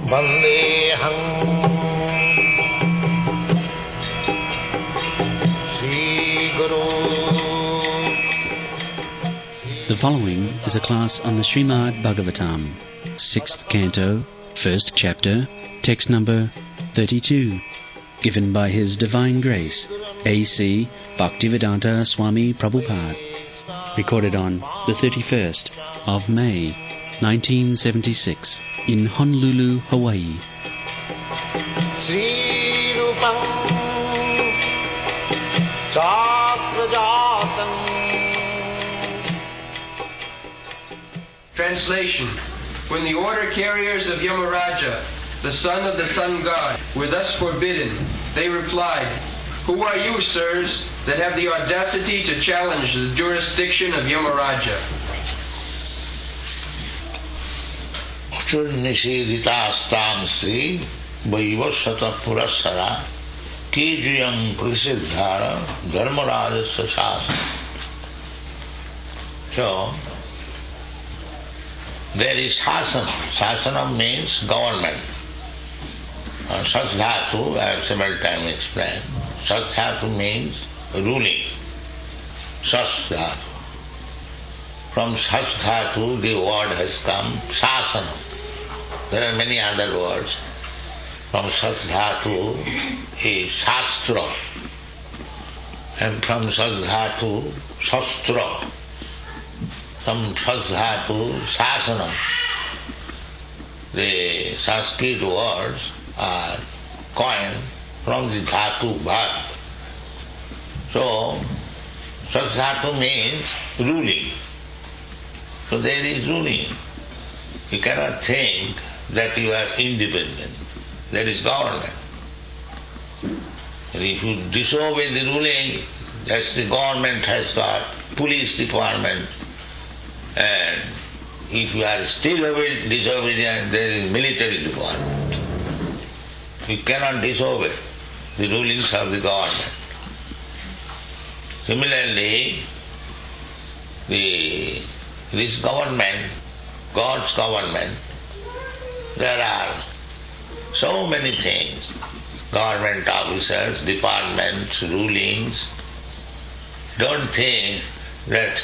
Vandeham Sri Guru. The following is a class on the Srimad Bhagavatam, 6th Canto, 1st Chapter, text number 32, given by His Divine Grace, A.C. Bhaktivedanta Swami Prabhupada, recorded on the 31st of May, 1976, in Honolulu, Hawaii. Sri Rupam Chakrajatam. Translation. When the order carriers of Yamaraja, the son of the sun god, were thus forbidden, they replied, "Who are you, sirs, that have the audacity to challenge the jurisdiction of Yamaraja?" Nisheditastam Sri Vaivasata Purasara Kijiyam Prasiddhara Dharmaraja Sasasana. So, there is sasana. Sasana means government. Sasdhatu, I have several times explained. Sasdhatu means ruling. Sasdhatu. From sasdhatu the word has come sasana. There are many other words. From sasdhatu is shastra. And from sasdhatu, shastra. From sasdhatu, sasana. The Sanskrit words are coined from the dhatu bhat. So, sasdhatu means ruling. So there is ruling. You cannot think that you are independent. There is government. And if you disobey the ruling, that's the government has got police department. And if you are still disobedient, there is military department. You cannot disobey the rulings of the government. Similarly, this government, God's government, there are so many things, government officers, departments, rulings. Don't think that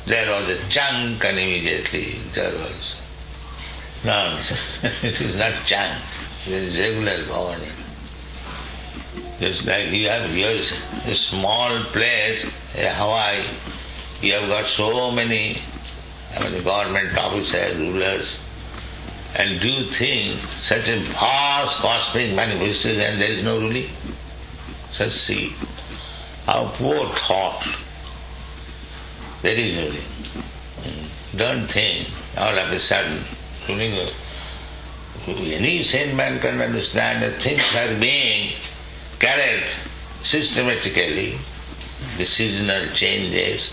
there was a chunk and immediately there was nonsense. It is not chunk, it is regular government. Just like you have a small place, Hawaii, you have got so many government officers, rulers, and do you think such a vast cosmic manifestation and there is no ruling? Just see how poor thought. There is ruling. Don't think all of a sudden ruling. Any sane man can understand that things are being carried systematically, the seasonal changes,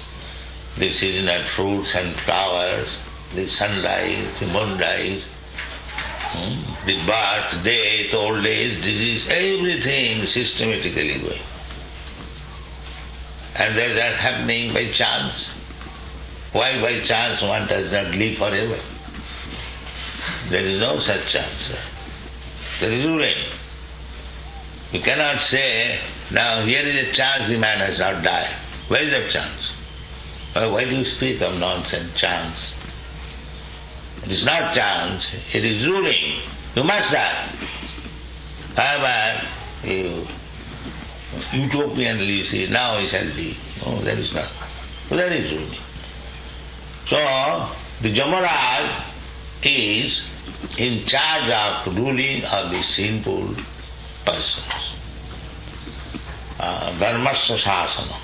the seasonal fruits and flowers, the sunrise, the moonrise, the birth, death, old age, disease, everything systematically going. And that is not happening by chance. Why by chance one does not live forever? There is no such chance. There is ruling. You cannot say, now here is a chance the man has not died. Where is that chance? Why do you speak of nonsense, chance? It is not chance, it is ruling. You must die. However, you utopianly say, now he shall be. No, that is not. So that is ruling. So, the Yamaraj is in charge of ruling of the sinful persons. Dharmasya sasana.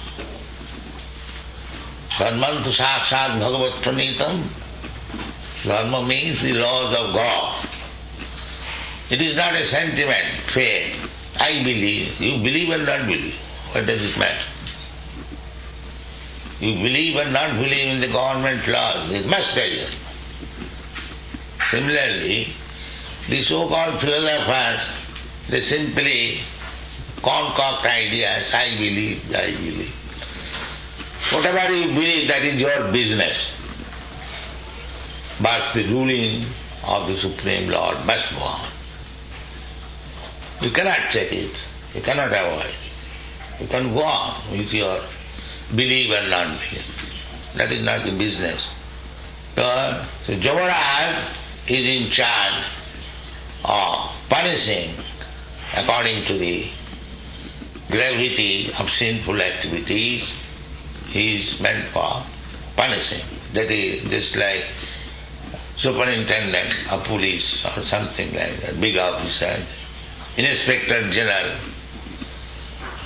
Dharmantu sakshat bhagavat pranitam. Dharma means the laws of God. It is not a sentiment, faith. I believe. You believe or not believe. What does it matter? You believe or not believe in the government laws. It must tell you. Similarly, the so-called philosophers, they simply concoct ideas. I believe, I believe. Whatever you believe, that is your business. But the ruling of the Supreme Lord must go on. You cannot check it. You cannot avoid it. You can go on with your belief and non-belief. That is not the business. So Yamaraj is in charge of punishing according to the gravity of sinful activities. He is meant for punishing. That is just like superintendent of police or something like that, big officer, inspector general,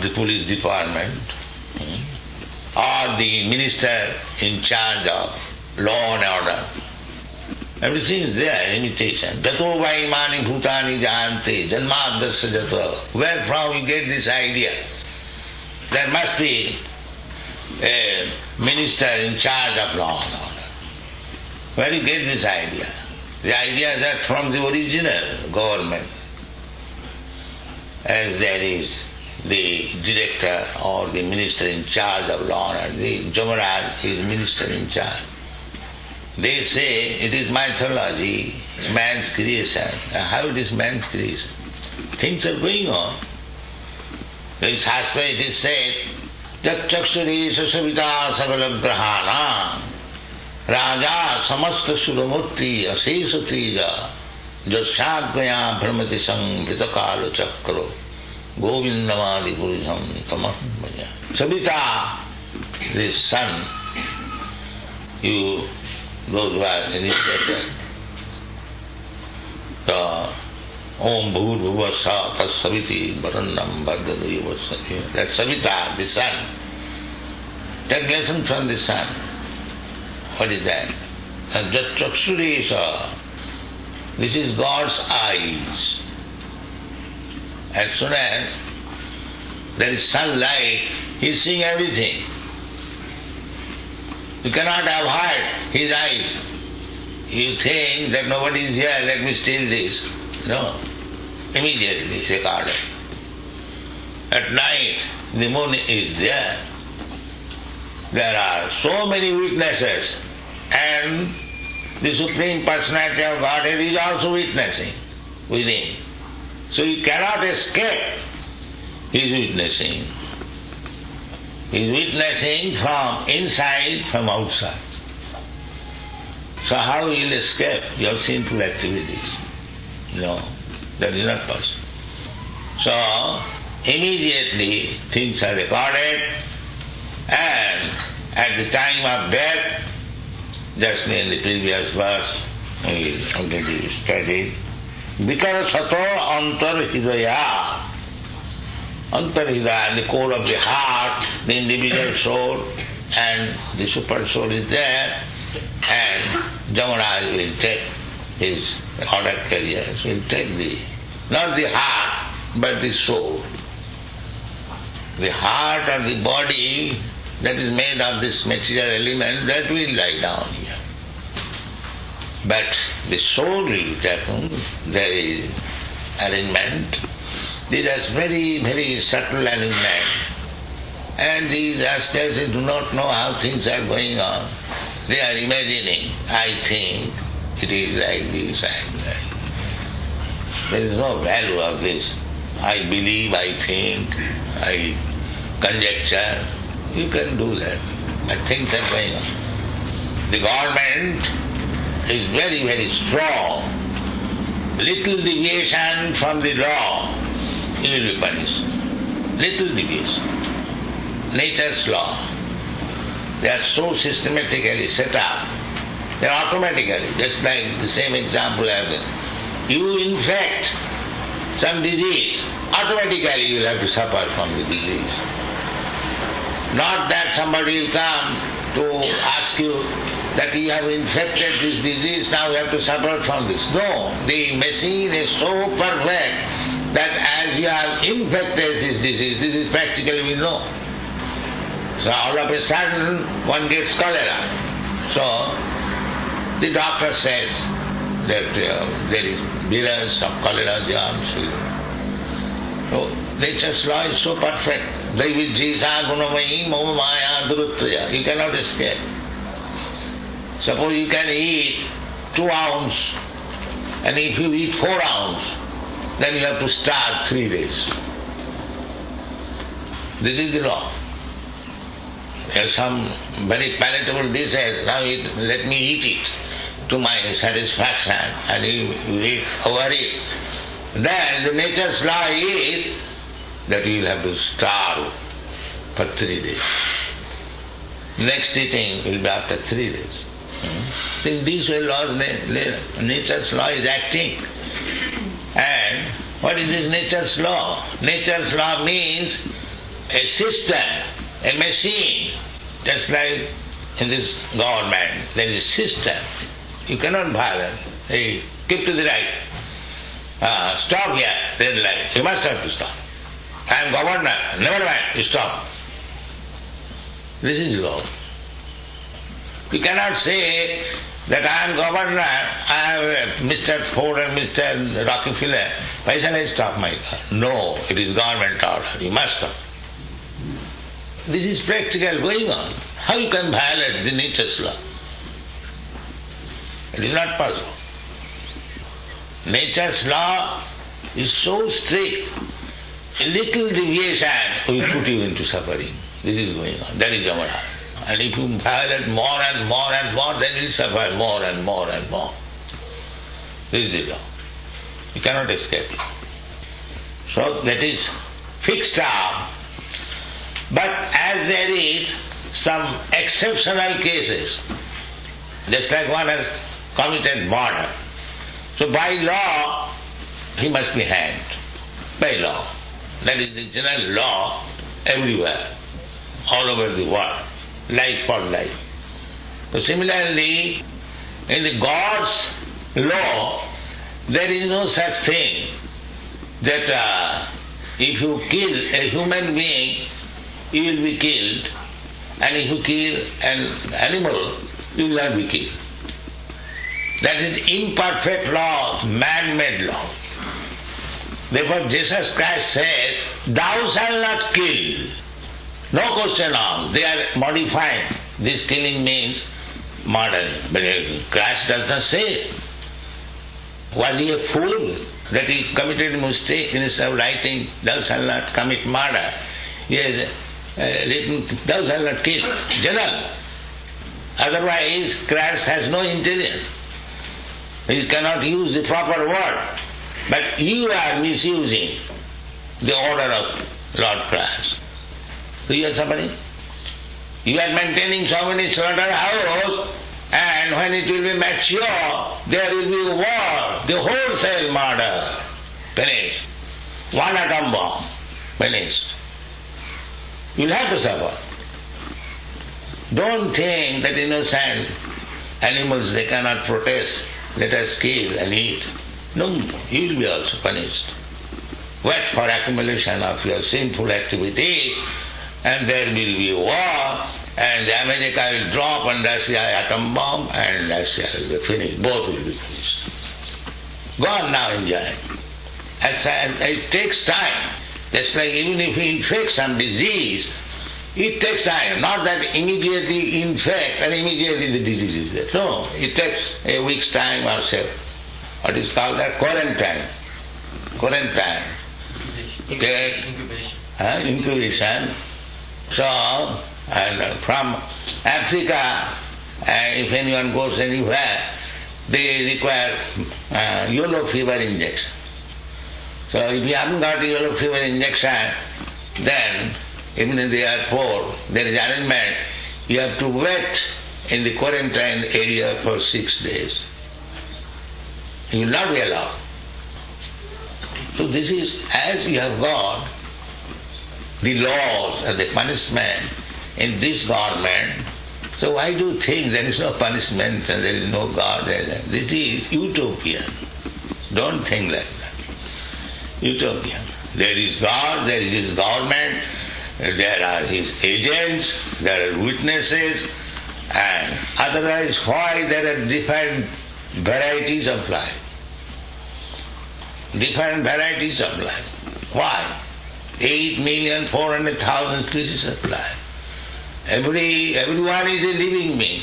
the police department, or the minister in charge of law and order. Everything is there, imitation. Jato vaimani bhutani jante janmadasya jato. Where from you get this idea? There must be a minister in charge of law and order. Where you get this idea? The idea is that from the original government, as there is the director or the minister in charge of law and order, the Yamaraj is minister in charge. They say it is mythology, man's creation. How it is man's creation? Things are going on. In Shastra it is said, Jat chakshuresa savita sagala grahana raja samasta suramurti asesa teja jasagaya brahmati sambritakala chakro govindamadi purusham tamahmaya. Savita, the sun, those who are initiated. So, Om Bhur Bhuvasa Tasaviti Varannam Bhardadri Vasati. That Savita, the sun. Take lesson from the sun. What is that? Jat Chakshuresa. This is God's eyes. As soon as there is sunlight, he is seeing everything. You cannot avoid his eyes. You think that nobody is here, let me steal this. No. Immediately it's recorded. At night, the moon is there. There are so many witnesses, and the Supreme Personality of Godhead is also witnessing within. So you cannot escape his witnessing. He is witnessing from inside, from outside. So how will you escape your sinful activities? No, that is not possible. So immediately things are recorded, and at the time of death, just in the previous verse we already studied, Vikara Sato Antar Hidaya. Antar Hidaya, the core of the heart, the individual soul, and the super soul is there, and Yamaraj will take his order carriers, will take not the heart, but the soul. The heart or the body that is made of this material element, that will lie down here. But the soul will be taken, there is arrangement. These are very, very subtle arrangement. And these askers, they do not know how things are going on. They are imagining, I think it is like this and that. There is no value of this. I believe, I think, I conjecture. You can do that. But things are going on. The government is very, very strong. Little deviation from the law, you will be punished. Little deviation. Nature's law. They are so systematically set up. They are automatically, just like the same example I have given. You infect some disease, automatically you will have to suffer from the disease. Not that somebody will come to ask you that you have infected this disease, now you have to suffer from this. No, the machine is so perfect that as you have infected this disease, this is practically we know. So all of a sudden one gets cholera. So the doctor says that there is virus of cholera germs. So nature's law is so perfect. You cannot escape. Suppose you can eat 2 ounces and if you eat 4 ounces, then you have to starve 3 days. This is the law. There are some very palatable dishes, now let me eat it to my satisfaction, and you eat over it. Then the nature's law is that you will have to starve for 3 days. Next eating will be after 3 days. In this way nature's law is acting. And what is this nature's law? Nature's law means a system, a machine. Just like in this government, there is a system. You cannot violate. Hey, keep to the right. Stop here, red light. You must have to stop. I am governor. Never mind, you stop. This is law. You cannot say that I am governor, I am Mr. Ford and Mr. Rockefeller. Why shall I stop my car? No, it is government order. You must stop. This is practical going on. How you can violate the nature's law? It is not possible. Nature's law is so strict. A little deviation will put you into suffering. This is going on. That is Yamara. And if you violate more and more and more, then you will suffer more and more and more. This is the law. You cannot escape it. So that is fixed up. But as there is some exceptional cases, just like one has committed murder, so by law he must be hanged. By law. That is the general law everywhere, all over the world, life for life. So similarly, in the God's law, there is no such thing that if you kill a human being, you will be killed, and if you kill an animal, you will not be killed. That is imperfect law, man-made law. Therefore Jesus Christ said, thou shalt not kill. No question asked. They are modifying. This killing means murdering. But Christ does not say. Was he a fool that he committed a mistake instead of writing, thou shalt not commit murder? He has written, thou shalt not kill. General. Otherwise, Christ has no intelligence. He cannot use the proper word. But you are misusing the order of Lord Christ. So you are suffering. You are maintaining so many slaughterhouses, and when it will be mature, there will be war, the wholesale murder. Finished. One atom bomb. Finished. You will have to suffer. Don't think that innocent animals, they cannot protest. Let us kill and eat. No, you will be also punished. Wait for accumulation of your sinful activity, and there will be war, and America will drop on Russia atom bomb, and Russia will be finished. Both will be finished. Go on now, enjoy. It takes time. Just like even if you infect some disease, it takes time. Not that immediately infect and immediately the disease is there. No, it takes a week's time or so. What is called that? Quarantine. Incubation. So, and from Africa, if anyone goes anywhere, they require yellow fever injection. So if you haven't got yellow fever injection, then even in the airport, there is arrangement. You have to wait in the quarantine area for 6 days. You will not be allowed. So this is, as you have got the laws and the punishment in this government, so why do you think there is no punishment and there is no God? This is utopian. Don't think like that. Utopian. There is God, there is His government, there are His agents, there are witnesses, and otherwise why there are different varieties of life? Different varieties of life. Why? 8,400,000 species of life. Everyone is a living being.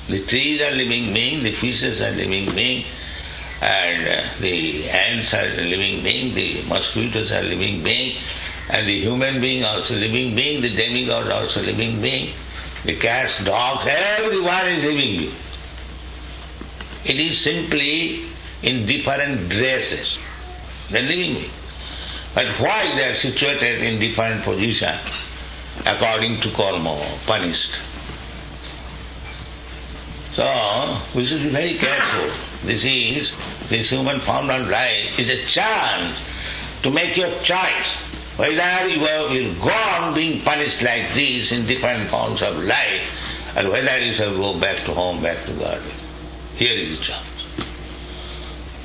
The trees are living beings, the fishes are living beings, and the ants are living being, the mosquitoes are living being, and the human being also living being, the demigod also living being, the cats, dogs, everyone is living being. It is simply in different dresses. They are living being. But why they are situated in different positions according to karma, punished. So, we should be very careful. This human form of life is a chance to make your choice. Whether you will go on being punished like this in different forms of life, or whether you shall go back to home, back to God. Here is the chance.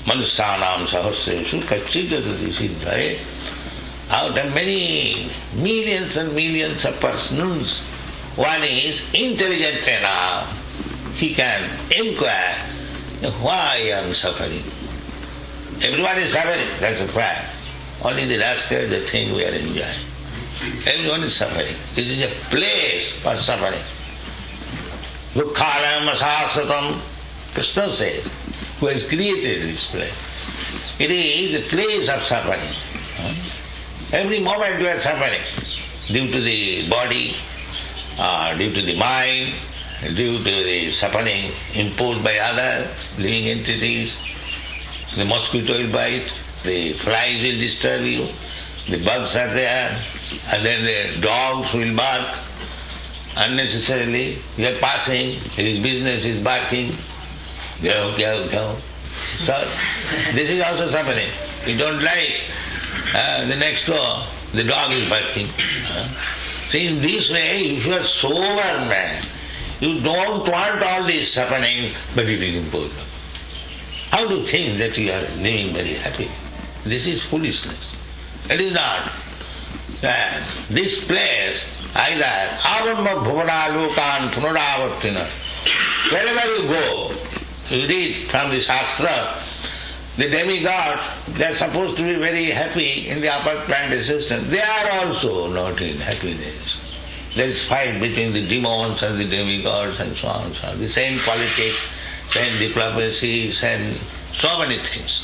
Manusthanam sahasreshu kachidadati siddhaye. Out of many millions and millions of persons, one is intelligent enough. He can inquire, why I am suffering. Everyone is suffering, that's a fact. Only the rascal, the thing we are enjoying. Everyone is suffering. This is a place for suffering. Dukkhalam asasatam, Krishna says, who has created this place. It is a place of suffering. Every moment you are suffering, due to the body, due to the mind, due to the suffering imposed by other living entities. The mosquito will bite, the flies will disturb you, the bugs are there, and then the dogs will bark unnecessarily. You are passing, his business is barking. Go, go, go. So, this is also suffering. You don't like the next door, the dog is barking. So in this way, if you are sober man, you don't want all this suffering, but it is imposed. How do you think that you are living very happy? This is foolishness. It is not. This place, either Avamma Bhuvana Lokan Punaravartina, wherever you go, you read from the Shastra, the demigod, they are supposed to be very happy in the upper planetary system. They are also not in happiness. There is fight between the demons and the demigods and so on and so on. The same politics, same diplomacy, same so many things.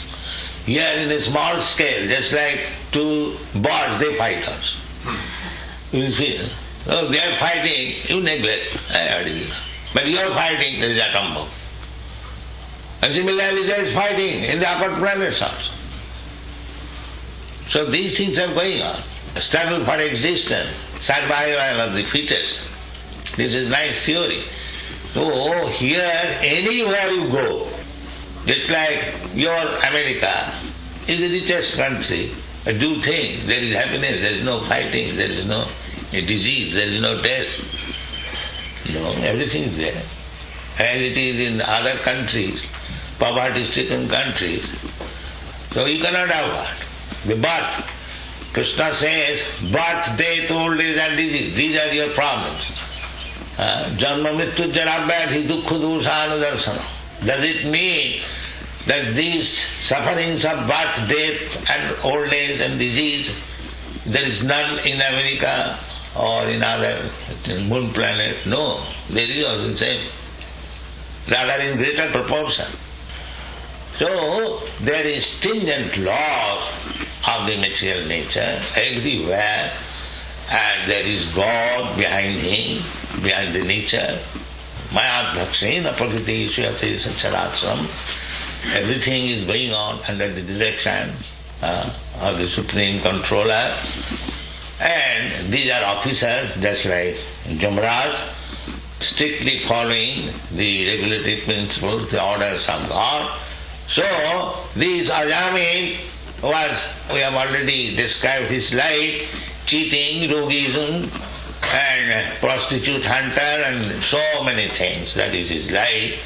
Here in a small scale, just like two birds, they fight us. You see, oh, they are fighting, you neglect. But you are fighting, there is atom bomb. And similarly there is fighting in the upper planets also. So these things are going on. A struggle for existence, survival of the fittest. This is nice theory. So here, anywhere you go, just like your America is the richest country, do you think there is happiness, there is no fighting, there is no disease, there is no death? No, everything is there. And it is in other countries, poverty-stricken countries. So you cannot avoid the birth. Krishna says, birth, death, old age and disease, these are your problems. Janma mrityu jarabhyadhi dukkha doshanudarsana. Does it mean that these sufferings of birth, death and old age and disease, there is none in America or in other moon planet? No, there is also the same. Rather in greater proportion. So there is stringent laws of the material nature everywhere, and there is God behind him, behind the nature. Mayadbhaksena prakriti suyate sacharatsam. Everything is going on under the direction of the Supreme Controller. And these are officers just like Jamraj, strictly following the regulatory principles, the orders of God. So, this Ajami we have already described his life, cheating, roguism, and prostitute hunter, and so many things. That is his life.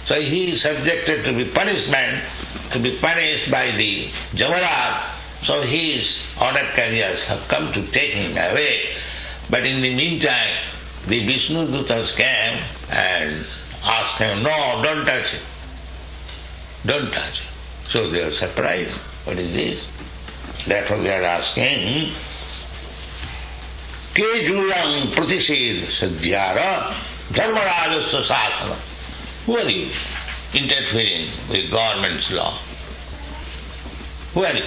So he is subjected to be punishment, to be punished by the Jamaraj. So his order carriers have come to take him away. But in the meantime, the Vishnu Dutas came and asked him, no, don't touch it. Don't touch it. So they are surprised. What is this? Therefore they are asking, Ke jurang pratished sadhyara dharmarajasya sasana. Who are you interfering with government's law? Who are you?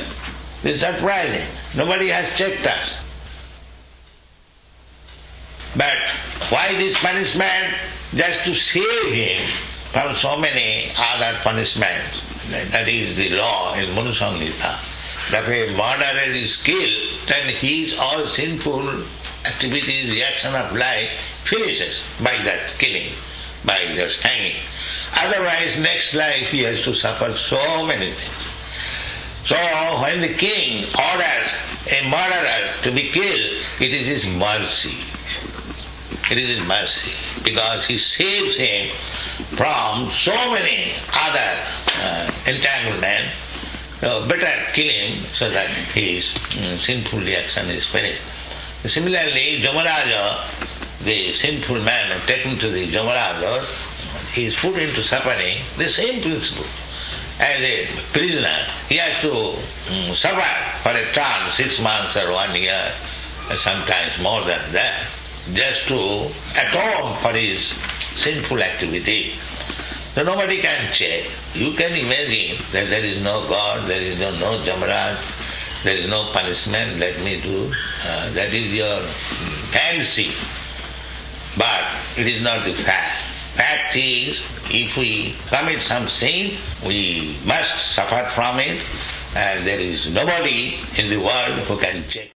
This is surprising. Nobody has checked us. But why this punishment? Just to save him from so many other punishments. That is the law in Manusangita. That if a murderer is killed, then his all sinful activities, reaction of life finishes by that killing, by just hanging. Otherwise, next life he has to suffer so many things. So when the king orders a murderer to be killed, it is his mercy. It is his mercy, because he saves him from so many other entanglements. So better kill him so that his sinful reaction is finished. Similarly, Jamaraja, the sinful man taken to the Jamaraja, he is put into suffering, the same principle. As a prisoner, he has to suffer for a term, 6 months or 1 year, sometimes more than that, just to atone for his sinful activity. So nobody can check. You can imagine that there is no God, there is no Jamaraj, there is no punishment, let me do. That is your fancy. But it is not the fact. Fact is, if we commit some sin, we must suffer from it, and there is nobody in the world who can check.